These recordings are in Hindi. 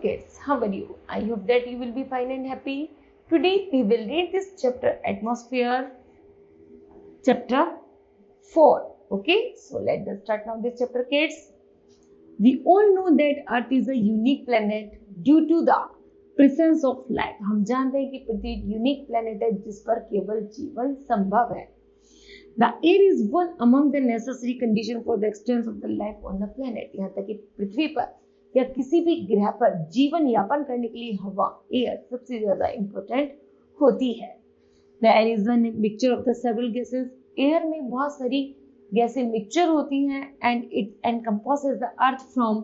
kids, how are you? I hope that you will be fine and happy. Today we will read this chapter, Atmosphere, chapter 4. Okay, so let us start now this chapter, kids. We all know that Earth is a unique planet due to the presence of life. हम जानते हैं कि पृथ्वी एक यूनिक प्लेनेट है जिस पर केवल जीवन संभव है. The air is one among the necessary condition for the existence of the life on the planet. यहाँ तक कि पृथ्वी पर या किसी भी ग्रह पर जीवन यापन करने के लिए हवा, एयर सबसे ज्यादा इंपॉर्टेंट होती है. The air is a mixture of the several gases. Air में बहुत सारी गैसें मिक्सचर होती हैं and it encompasses the earth from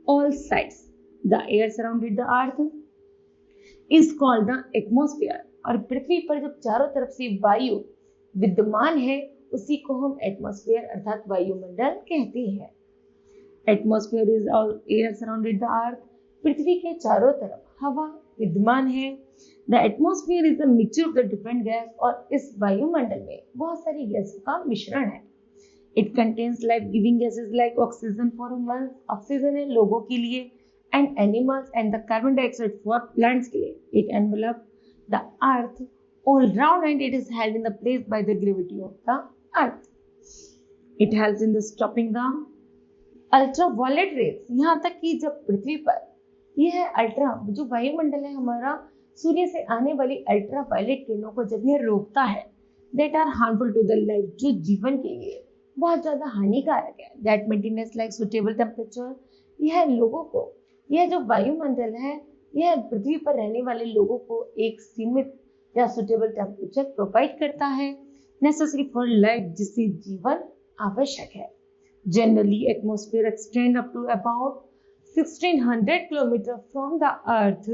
all sides. The air surrounded the earth is called the atmosphere. और पृथ्वी पर जब चारों तरफ से वायु विद्यमान है उसी को हम एटमॉस्फेयर अर्थात वायुमंडल कहते हैं. Atmosphere is all air surrounded the earth. पृथ्वी के चारों तरफ हवा विद्यमान है. The atmosphere is a mixture of the different gas. और इस वायुमंडल में बहुत सारी गैसों का मिश्रण है. It contains life giving gases like oxygen for humans. Oxygen है लोगों के लिए and animals and the carbon dioxide for plants के लिए. It envelope the earth all round and it is held in the place by the gravity of the earth. It helps in the stopping the ultraviolet rays. यहाँ तक कि जब पृथ्वी पर यह अल्ट्रा जो वायुमंडल है हमारा सूर्य से आने वाली अल्ट्रावायलेट किरणों को जब यह रोकता है that are harmful to the life जो जीवन के लिए बहुत ज्यादा हानिकारक है. that maintains like suitable temperature. यह लोगों को यह जो वायुमंडल है यह पृथ्वी पर रहने वाले लोगों को एक सीमित या सुटेबल टेम्परेचर प्रोवाइड करता है नेसेसरी फॉर लाइफ जिससे जीवन आवश्यक है. Generally atmosphere extend up to about 1600 kilometre from the earth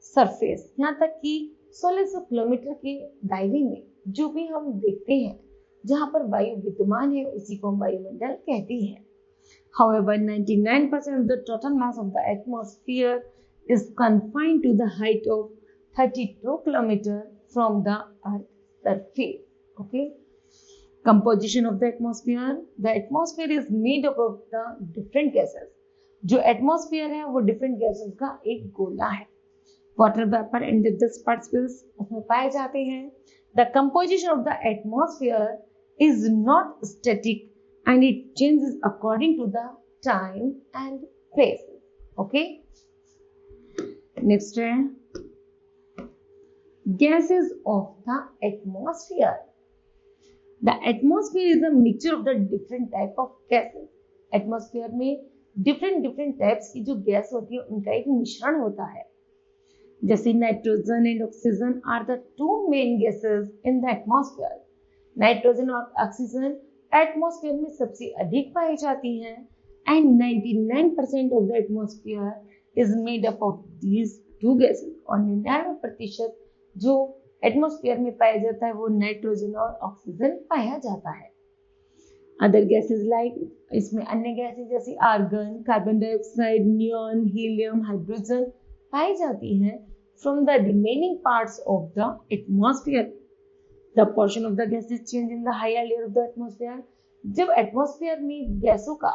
surface. यहाँ तक कि 1600 किलोमीटर के दायरे में जो भी हम देखते हैं जहाँ पर वायु विद्यमान है उसी को हम वायुमंडल कहते हैं. However, 99% of the total mass of the atmosphere is confined to the height of 32 kilometers from the earth surface. Okay, composition of the atmosphere. The atmosphere is made up of the different gases. जो atmosphere है वो different gases का एक गोला है. water vapor and dust particles उसमें पाए जाते हैं. The composition of the atmosphere is not static and it changes according to the time and place. Okay, next है gases of the atmosphere. The atmosphere is a mixture of the different type of gases. Atmosphere में different types की जो गैस होती है उनका एक मिश्रण होता है. जैसे nitrogen and oxygen are the two main gases in the atmosphere. Nitrogen और ऑक्सीजन एटमॉस्फेयर में सबसे अधिक पाई जाती हैं and 99% of the atmosphere is made up of these two gases. और 99% जो एटमॉस्फेयर में पाया जाता है वो नाइट्रोजन और ऑक्सीजन पाया जाता है. अदर गैसेस लाइक इसमें अन्य गैसेस जैसे argon, carbon dioxide, neon, helium, hydrogen पाई जाती हैं from the remaining parts of the atmosphere. The portion of the gases change in the higher layer of the atmosphere. जब एटमॉस्फेयर में गैसों का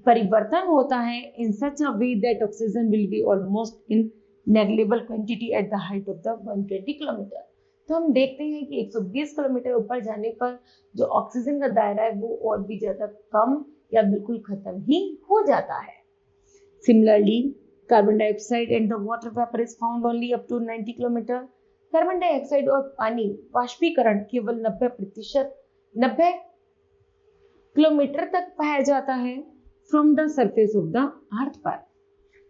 परिवर्तन होता है in such a way that oxygen will be almost in negligible quantity at the height of the 120 kilometre. तो हम देखते हैं कि 120 किलोमीटर ऊपर जाने पर जो ऑक्सीजन का दायरा है वो और भी ज्यादा कम या बिल्कुल खत्म ही हो जाता है. Similarly carbon dioxide and the water vapour is found only up to 90 kilometre. Carbon dioxide और पानी वाष्पीकरण केवल 90 किलोमीटर तक पाया जाता है from the surface of the earth पर.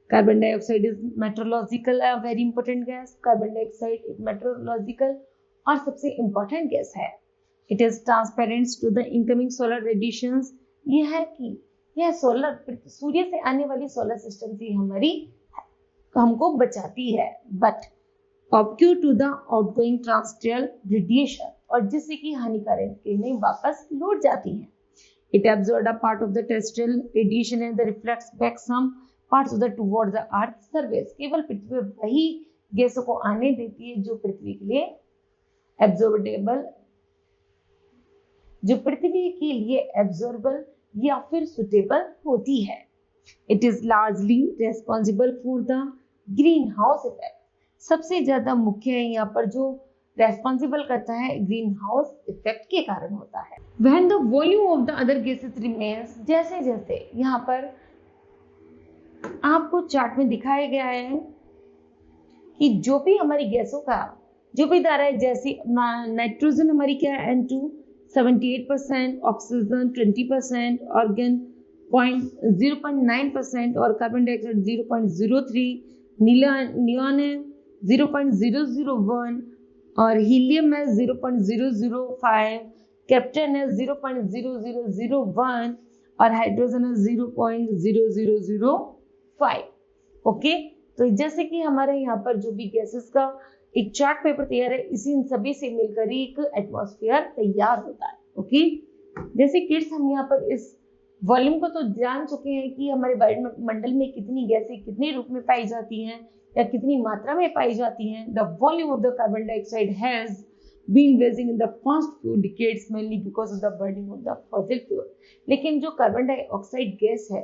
Carbon dioxide is meteorological a very important gas. Carbon dioxide एक मेट्रोलॉजिकल और सबसे इंपॉर्टेंट गैस है. It is transparent to the incoming solar radiations. ये है कि यह सूर्य से आने वाली सोलर सिस्टम से हमको बचाती है but opaque to the outgoing terrestrial radiation. और जिससे कि हानिकारक किरणें वापस लौट जाती हैं. It absorb a part of the terrestrial radiation and reflects back some parts of the toward the earth surface. केवल पृथ्वी पर वही गैसों को आने देती है जो पृथ्वी के लिए एब्जॉर्बेबल या फिर सुटेबल होती है. It is largely responsible for the green house effect सबसे ज्यादा मुख्य है, यहाँ पर जो रेस्पॉन्सिबल करता है ग्रीन हाउस इफेक्ट के कारण होता है। When the volume of the other gases remains, जैसे जैसे यहाँ पर आपको चार्ट में दिखाया गया है कि जो भी हमारी गैसों का जो भी दायरा है, जैसे नाइट्रोजन हमारी क्या है N2 78%, ऑक्सीजन 20%, ऑर्गन 0.9% और कार्बन डाइऑक्साइड 0.03, नियॉन है 0.001 और हीलियम है 0.005, कैप्टन है 0.0001 और हाइड्रोजन है 0.0005। ओके, तो जैसे कि हमारे यहाँ पर जो भी गैसेस का एक चार्ट पेपर तैयार है, इसी इन सभी से मिलकर ही एक एटमॉस्फेयर तैयार होता है। ओके, जैसे किड्स हम यहाँ पर इस वॉल्यूम को तो जान चुके हैं कि हमारे वायुमंडल में कितनी गैसें कितने रूप में पाई जाती हैं या कितनी मात्रा में पाई जाती हैं। The volume of the carbon dioxide has been raising in the past few decades mainly because of the burning of the fossil fuel. लेकिन जो कार्बन डाइऑक्साइड गैस है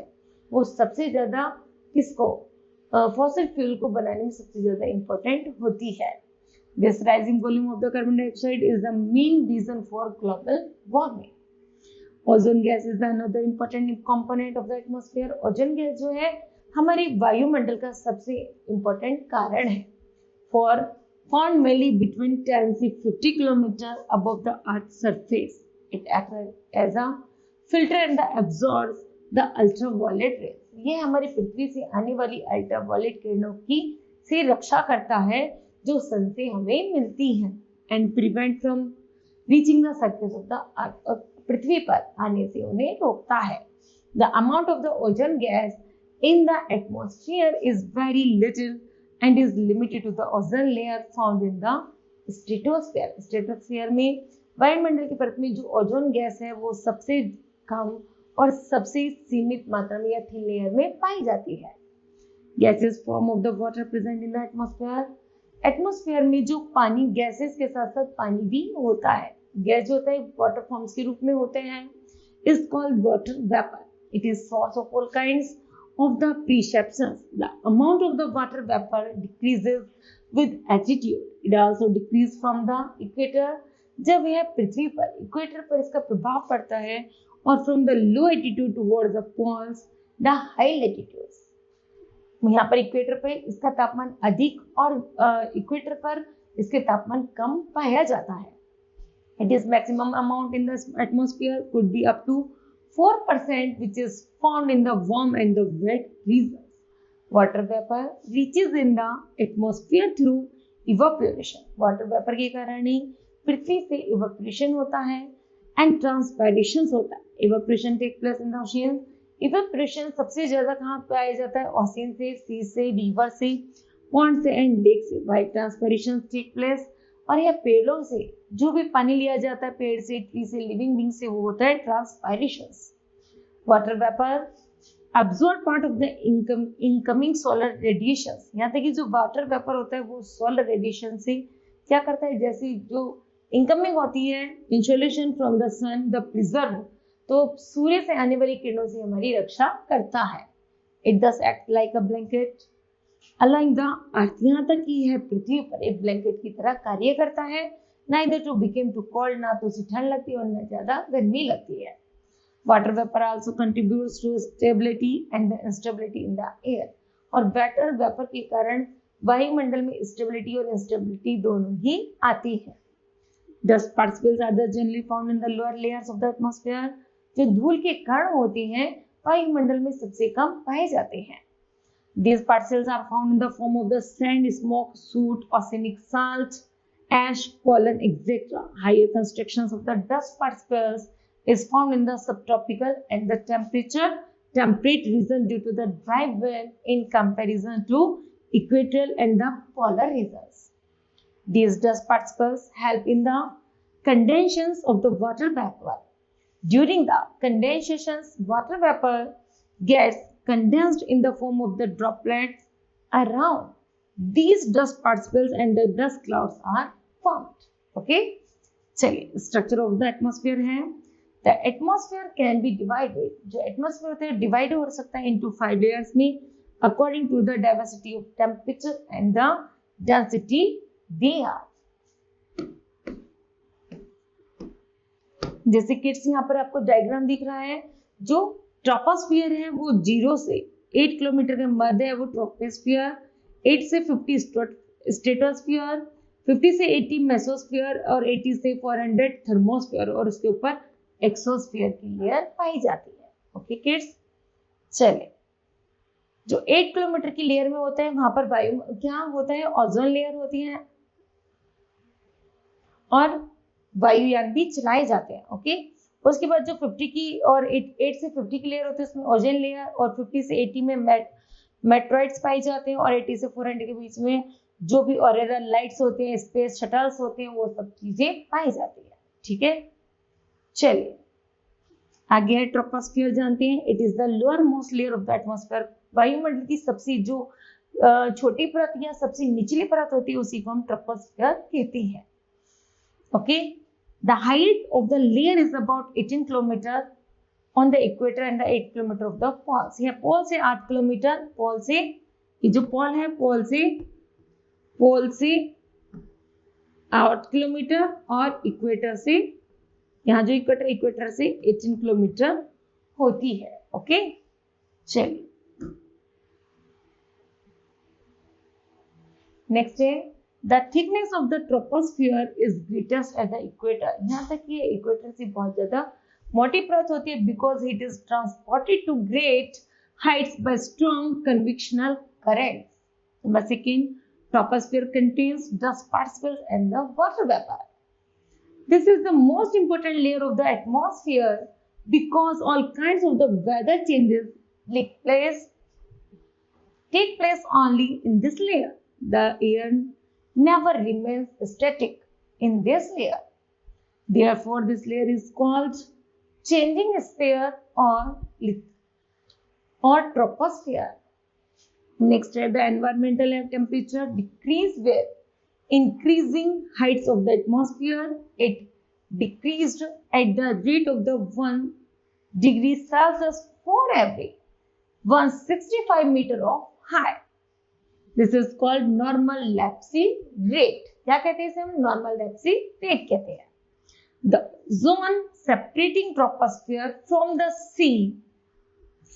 वो सबसे ज्यादा किसको फॉसिल फ्यूल को बनाने में सबसे ज्यादा इंपॉर्टेंट होती है। This rising volume of the carbon dioxide is the main reason for global warming. Ozone gas is another important component of the atmosphere. Ozone gas जो है हमारे वायुमंडल का सबसे इंपॉर्टेंट कारण है। फॉर फाउंड mainly between 10 से 50 kilometre above the earth's surface, it acts as a filter and absorbs the ultraviolet rays। ये हमारी पृथ्वी से आने वाली अल्ट्रावायलेट किरणों की से रक्षा करता है जो सन से हमें मिलती हैं and prevent from reaching the surface of the earth, पृथ्वी पर आने से उन्हें रोकता है। The amount of the ozone gas in the atmosphere is very little and is limited to the ozone layer found in the stratosphere। Stratosphere में वायुमंडल की परत में जो ओजोन गैस है वो सबसे कम और सबसे सीमित मात्रा में या थिन लेयर में पाई जाती है। Gases form of the water present in the atmosphere. Atmosphere में जो पानी गैसेस के साथ साथ पानी भी होता है, गैस जो होता है वाटर फॉर्म्स के रूप में होते हैं, is called water vapour. It is source of all kinds of the perceptions। The amount of the water vapor decreases with altitude। It also decreases from the equator। जब यह पृथ्वी पर इक्वेटर पर इसका प्रभाव पड़ता है और from the low altitude towards the poles the high latitudes। यहाँ पर इक्वेटर पर इसका तापमान अधिक और इक्वेटर पर इसके तापमान कम पाया जाता है। It is maximum amount in the atmosphere could be up to 4% which is found in the warm and the wet regions। Water vapor reaches in the atmosphere through evaporation। Water vapor के कारण ही पृथ्वी से evaporation होता है and transpiration होता है। Evaporation take place in the ocean। Evaporation सबसे ज्यादा कहाँ पाया जाता है? ओशियन से, सी से, रिवर से, पॉन्ड से एंड लेक से। While transpiration take place और यह पेड़ों से जो भी पानी लिया जाता है पेड़ से, ट्री से, लिविंग बींग से, वो होता है transpiration. Water vapour absorb part of the incoming solar radiation. यहाँ तक कि जो वाटर वेपर होता है वो सोलर रेडिएशन से क्या करता है, जैसे जो इनकमिंग होती है insolation from the sun the preserve, तो सूर्य से आने वाली किरणों से हमारी रक्षा करता है। It thus act like a blanket along the earth. यहाँ तक कि यह पृथ्वी पर एक ब्लैंकेट की तरह कार्य करता है। Neither to become too cold, ना तो उसे ठंड लगती है और न ज्यादा गर्मी लगती है। Water vapor also contributes to stability and the instability in the air। और वाटर वेपर के कारण वायुमंडल में स्टेबिलिटी और इंस्टेबिलिटी दोनों ही आती है। Dust particles are generally found in the lower layers of the atmosphere। जो धूल के कण होते हैं वायुमंडल में सबसे कम पाए जाते हैं। These particles are found in the form of the sand, smoke, soot, arsenic salt, ash, pollen, etc. Higher concentrations of the dust particles is found in the subtropical and the temperate region due to the dry wind in comparison to equatorial and the polar regions। These dust particles help in the condensation of the water vapor। During the condensations, water vapor gets condensed in the form of the droplets around these dust particles and the dust clouds are formed। Okay, चलिए स्ट्रक्चर ऑफ द एटमॉस्फेयर है। The atmosphere can be divided. जो एटमॉस्फेयर होता है डिवाइड हो सकता है इनटू 5 लेयर्स में। according to the diversity of temperature and the density they are. जैसे किड्स यहाँ पर आपको डायग्राम दिख रहा है, जो ट्रोपोस्फियर है वो 0 से 8 किलोमीटर के मध्य है वो ट्रोपोस्फियर, 8 से 50 स्ट्रेटोस्फियर, 50 से 80 मेसोस्फियर और 80 से 400 थर्मोस्फियर और उसके ऊपर एक्सोस्फियर की लेयर पाई जाती है. ओके किड्स, चलिए जो 8 किलोमीटर की लेयर में होता है वहां पर वायु क्या होता है, ओजोन लेयर होती है और वायुयान भी चलाए जाते हैं. ओके, उसके बाद जो 50 की और 8 से 50 की लेयर होती है उसमें ओजोन लेयर और 50 से 80 में मेट्रॉइड्स पाए जाते हैं और 80 से 400 के बीच में जो भी ऑरेरल लाइट्स होते हैं, स्पेस शटल्स होते हैं, वो सब चीजें पाई जाती है. ठीक है, चलिए आगे है ट्रोपोस्फियर जानते हैं. It is the lower most layer of the atmosphere. वायुमंडल की सबसे जो छोटी परत या सबसे निचली परत होती है उसी को हम ट्रोपोस्फियर कहते हैं. Okay, the height of the layer is about 18 kilometre on the equator and the 8 kilometre of the poles. यह पोल से 8 किलोमीटर, पोल से ये जो पोल है पोल से 8 किलोमीटर और इक्वेटर से यहाँ जो इक्वेटर से 18 किलोमीटर होती है. ओके, चलिए नेक्स्ट है the thickness of the troposphere is greatest at the equator. यहाँ तक ये इक्वेटर से बहुत ज्यादा मोटी परत होती है because it is transported to great heights by strong convectional current. Number second, troposphere contains dust particles and the water vapor. This is the most important layer of the atmosphere because all kinds of the weather changes take place only in this layer. The air never remains static in this layer. Therefore, this layer is called changing sphere or troposphere. Next है the environmental temperature decrease with increasing heights of the atmosphere. It decreased at the rate of the 1 degree Celsius for every 165 meter of height. This is called normal lapse rate. क्या कहते हैं इसे हम? normal lapse rate कहते हैं. The zone separating troposphere from the sea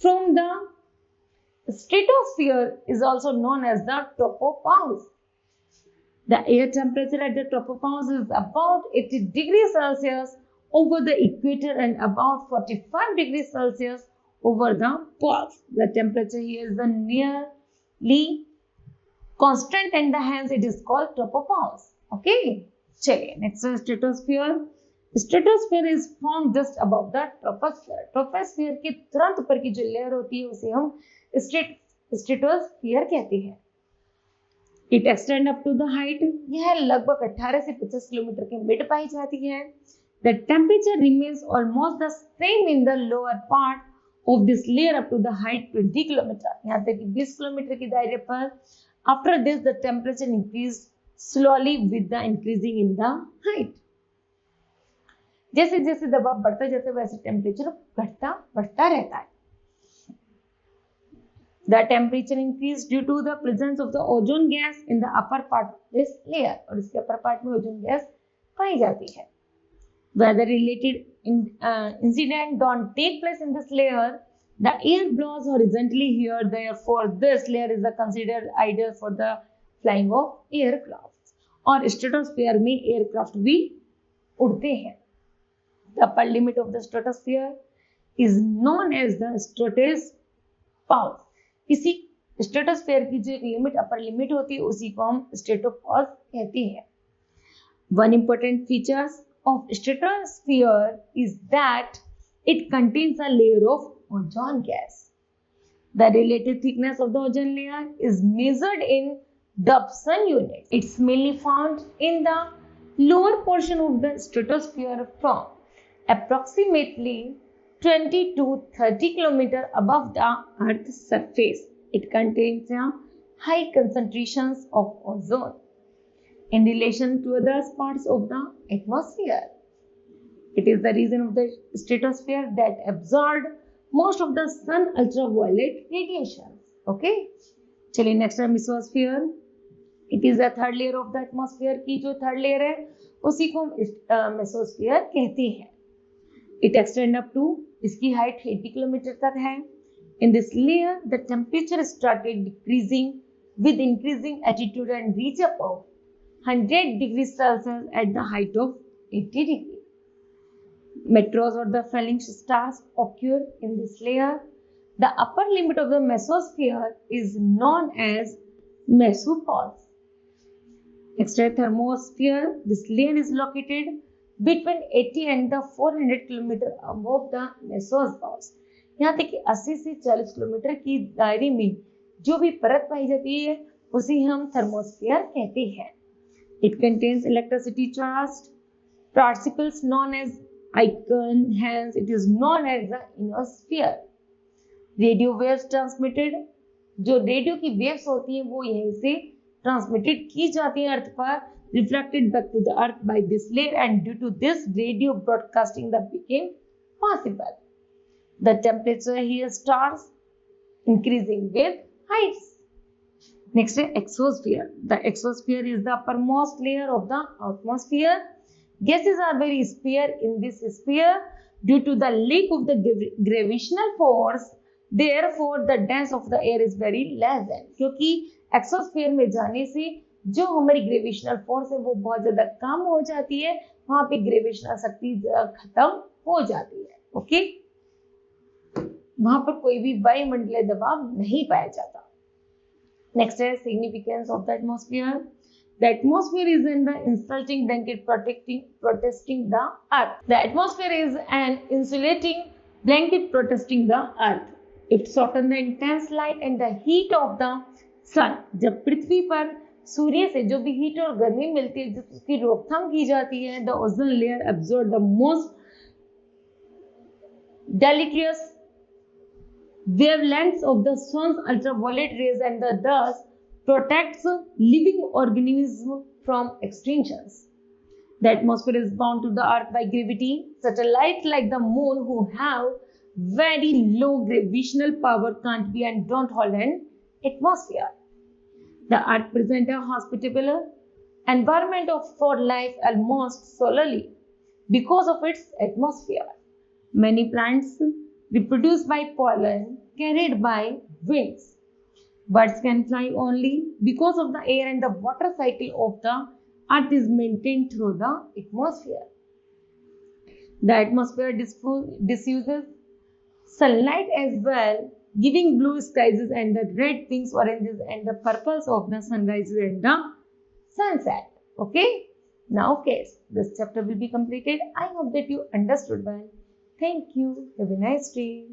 from the stratosphere is also known as the tropopause. The air temperature at the tropopause is about 80 degrees Celsius over the equator and about 45 degrees Celsius over the poles. The temperature here is the nearly constant and hence it is called tropopause. Okay, चलिए next is stratosphere. Stratosphere is formed just above the troposphere. Troposphere के तुरंत ऊपर की जो लेयर होती है उसे हम स्ट्रेटोस्फीयर कहते हैं. It extend up to the height. यह लगभग 18 से 50 किलोमीटर के मिड पाई जाती है. The temperature remains almost the same in the lower part of this layer up to the height 20 kilometre. यहाँ तक कि 20 किलोमीटर के दायरे पर. After this the temperature increase slowly with the increasing in the height. जैसे जैसे दबाव बढ़ता जाता है वैसे टेम्परेचर बढ़ता रहता है. The temperature increased due to the presence of the ozone gas in the upper part of this layer. और इसके upper part में ozone gas पाई जाती है. Weather related incident don't take place in this layer. The air blows horizontally here. Therefore, this layer is considered ideal for the flying of aircraft. और stratosphere में aircraft भी उड़ते हैं. The upper limit of the stratosphere is known as the stratopause. इसी स्ट्रेटोस्फीयर की जो एक लिमिट अपर लिमिट होती है उसी को हम स्ट्रेटोपॉज कहते हैं. One important features of stratosphere is that it contains a layer of ozone gas. The relative thickness of the ozone layer is measured in Dobson unit. It's mainly found in the lower portion of the stratosphere from approximately 20 to 30 km above the Earth's surface. It contains high concentrations of ozone in relation to other parts of the atmosphere. It is the region of the stratosphere that absorbed most of the sun ultraviolet radiation. Okay, चलिए नेक्स्ट है mesosphere. It is the third layer of the atmosphere. की जो थर्ड लेयर है उसी को हम मेसोस्फीयर कहते हैं. इट एक्सटेंड अप टू, इसकी हाइट 80 किलोमीटर तक है. In this layer the temperature started decreasing with increasing altitude and reach above 100 degrees Celsius at the height of 80 degrees. Meteors or the falling stars occur in this layer. The upper limit of the mesosphere is known as mesopoles. Next is thermosphere. This layer is located between 80 and the 400 km above the mesopoles. यहाँ तक कि 80 से 40 किलोमीटर की दायरे में जो भी परत पाई जाती है उसे हम थर्मोस्फीयर कहते हैं. It contains electricity charged particles known as आइकन, hence it is known as the ionosphere. Radio waves transmitted, जो रेडियो की वेव्स होती हैं वो यहीं से ट्रांसमिटेड की जाती है अर्थ पर, reflected back to the earth by this layer and due to this radio broadcasting that became possible. The temperature here starts increasing with heights. Next is exosphere. The exosphere is the uppermost layer of the atmosphere. Gases are very spare in this sphere due to the lack of the gravitational force. Therefore, the density of the air is very less than. क्योंकि exosphere में जाने से जो हमारी ग्रेविटेशनल फोर्स है वो बहुत ज्यादा कम हो जाती है, वहां पे ग्रेविटेशनल शक्ति खत्म हो जाती है. ओके, वहां पर कोई भी वायुमंडलीय दबाव नहीं पाया जाता. नेक्स्ट है significance of the atmosphere. The atmosphere is in the insulating blanket protecting the earth. The atmosphere is an insulating blanket protecting the earth. It soften the intense light and the heat of the sun. जब पृथ्वी पर सूर्य से जो भी हीट और गर्मी मिलती है जिसकी रोकथाम की जाती है, the ozone layer absorb the most deleterious wavelengths of the sun's ultraviolet rays and thus protects living organisms from extinctions. The atmosphere is bound to the earth by gravity. Satellites like the moon who have very low gravitational power can't be and don't hold an atmosphere. The earth presents a hospitable environment for life almost solely because of its atmosphere. Many plants reproduce by pollen carried by winds. Birds can fly only because of the air and the water cycle of the earth is maintained through the atmosphere. The atmosphere diffuses sunlight as well, giving blue skies and the red, pinks, oranges and the purples of the sunrise and the sunset. Okay, now kids, this chapter will be completed. I hope that you understood well. Thank you. Have a nice day.